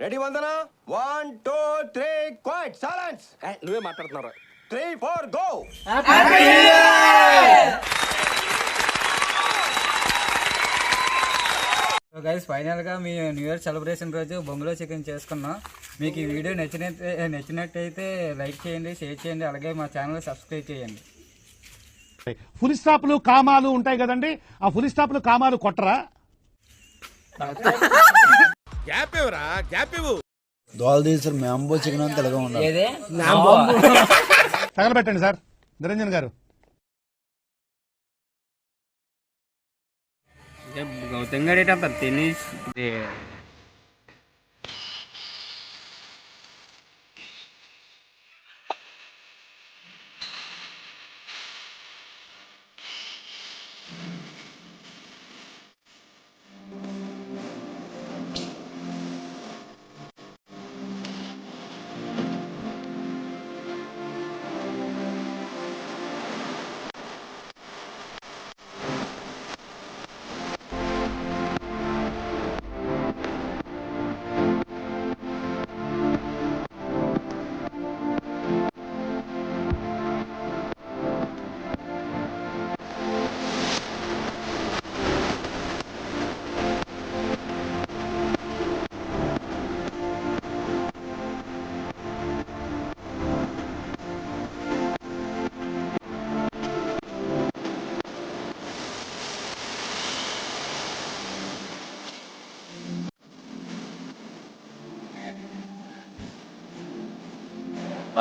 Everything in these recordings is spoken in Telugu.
రెడీ వందన 1 2 3 క్వైట్ సైలెన్స్. నువ్వే మాట్లాడుతున్నావు. 3 4 గో. సో గైస్ ఫైనల్గా మీ న్యూ ఇయర్ సెలబ్రేషన్ రోజు బొంగులో చికెన్ చేసుకున్నాం. మీకు ఈ వీడియో నచ్చినట్టయితే లైక్ చేయండి, షేర్ చేయండి, అలాగే మా ఛానల్ సబ్స్క్రైబ్ చేయండి. ఫుల్ స్టాప్లు కామాలు ఉంటాయి కదండి, ఆ ఫుల్ స్టాప్లు కామాలు కొట్టరా? దోల తీసారు మ్యాంబో చికెన్ అంతా తెలగా ఉండాలి. తగలబెట్టండి సార్ నిరంజన్ గారు. గౌతమ్ గడేట తిని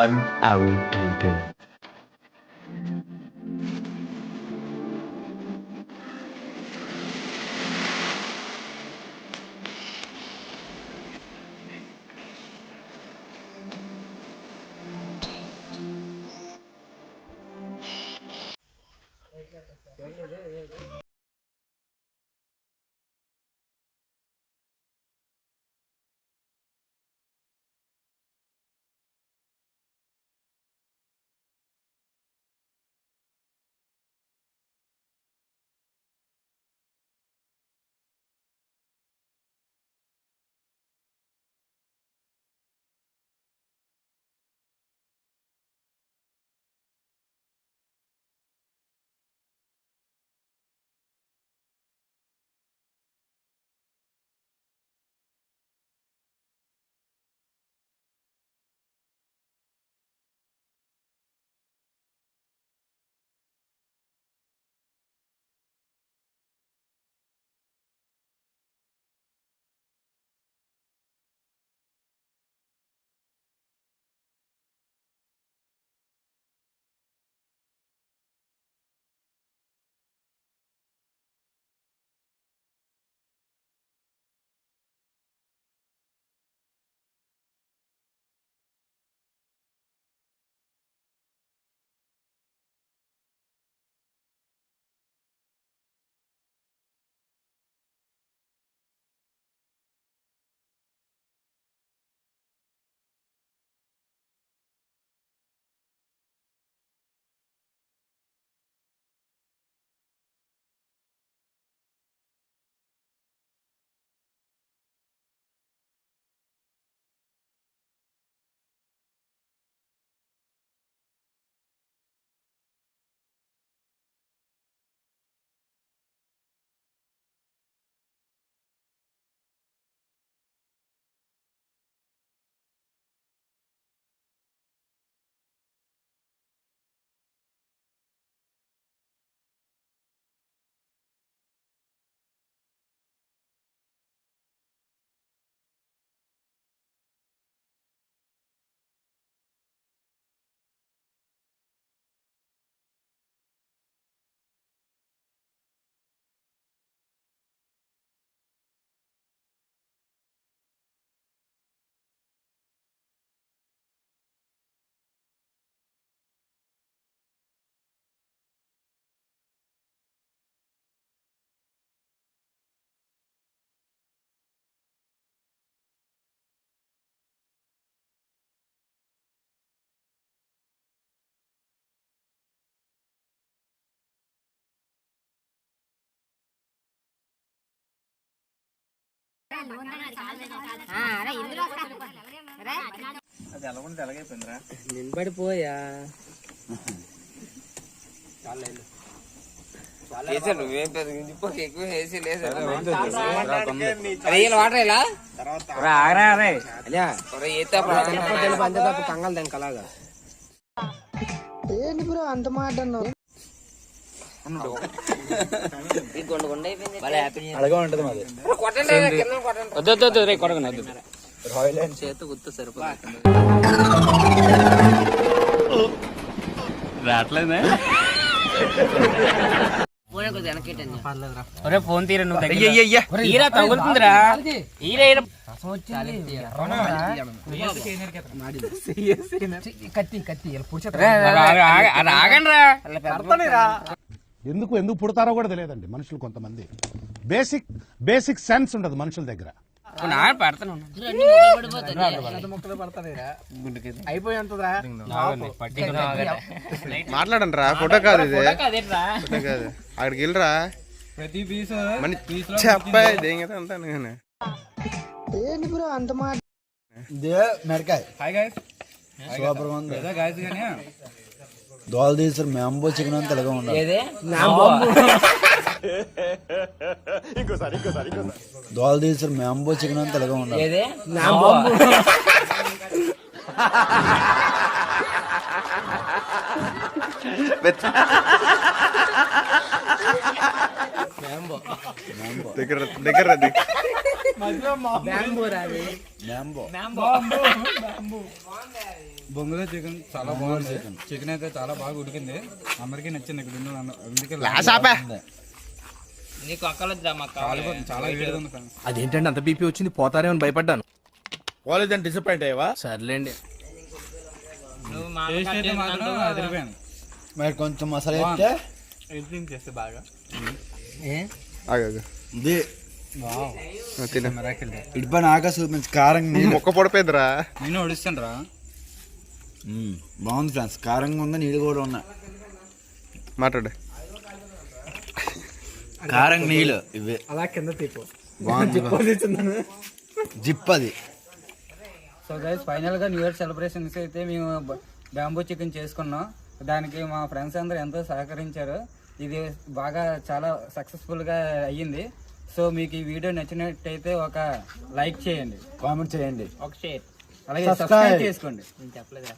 I'm out and good. అరే ఇందులో అది ఎలా ఉంటే ఎలాగైపోయిందిరా నిలబడిపోయా నువ్వేం ఎక్కువ వేసి లేదు వాటర్ ఇలా కంగాలు దానికి అలాగా ఏంటి బ్రో అంత మాట అలాగే ఉంటది మాది చేతి గుర్తు సరిపోతుంది రావట్లేదే ఫోన్ తీరా నువ్వు తీరా తగులుతుందిరా ఎందుకు ఎందుకు పుడతారో కూడా తెలియదండి మనుషులు కొంతమంది. బేసిక్ సెన్స్ ఉండదు మనుషుల దగ్గర. మాట్లాడండి రా, ఫోటో కాదు ఇది, ఫోటో కాదు. అక్కడికి వెళ్ళరా ప్రతి పీసు అబ్బాయి దేంగతా అంటాను కానీ ఏంటి బ్రో అంత మాట ఇదే మెడకాయ హాయ్ గైస్ సూపర్ ఉంది. గైస్ కానీ దోల తీసారు మ్యాంబో చికెన్ అంతా ఇలాగే ఉండాలి. దోల తీసారు మ్యాంబో చికెన్ అంతా ఇలాగే ఉండాలి. దగ్గర బొంగులో చికెన్ చాలా బాగుంది. చికెన్ అయితే చాలా బాగా ఉడికింది, అందరికీ నచ్చింది. ఇక్కడ ఉన్న అందుకే నీకు అక్కలొద్దా చాలా వేడిగా ఉంది. అదేంటంటే అంత బీపీ వచ్చింది, పోతారేమని భయపడ్డాను. కాలేజ్ డిసప్పాయింట్ అయ్యావా? సర్లేండి. టేస్ట్ అయితే మాత్రం అదిరిపోయాను. మరి కొంచెం మసాలా అయితే ఎడిటింగ్ చేస్తే బాగా ఇది మిరాకిల్. ఇడిపోయిన ఆకాశ చూపించి కారం మొక్క పొడిపోయిందిరా. నేను ఒడిస్తాను రా. బాగుంది ఫ్రెండ్స్, కారంగా ఉంది, నీళ్ళు కూడా ఉన్నాయి. మాట్లాడు. కారం నీళ్ళు ఇవే అలా కింద తీపు జిప్ అది. సో గైస్ ఫైనల్ గా న్యూ ఇయర్ సెలబ్రేషన్స్ అయితే మేము బ్యాంబూ చికెన్ చేసుకున్నాం. దానికి మా ఫ్రెండ్స్ అందరూ ఎంతో సహకరించారు. ఇది బాగా చాలా సక్సెస్ఫుల్ గా అయ్యింది. సో మీకు ఈ వీడియో నచ్చినట్టయితే ఒక లైక్ చేయండి, కామెంట్ చేయండి, ఒక షేర్, అలాగే సబ్స్క్రైబ్ చేసుకోండి. నేను చెప్పలేదా?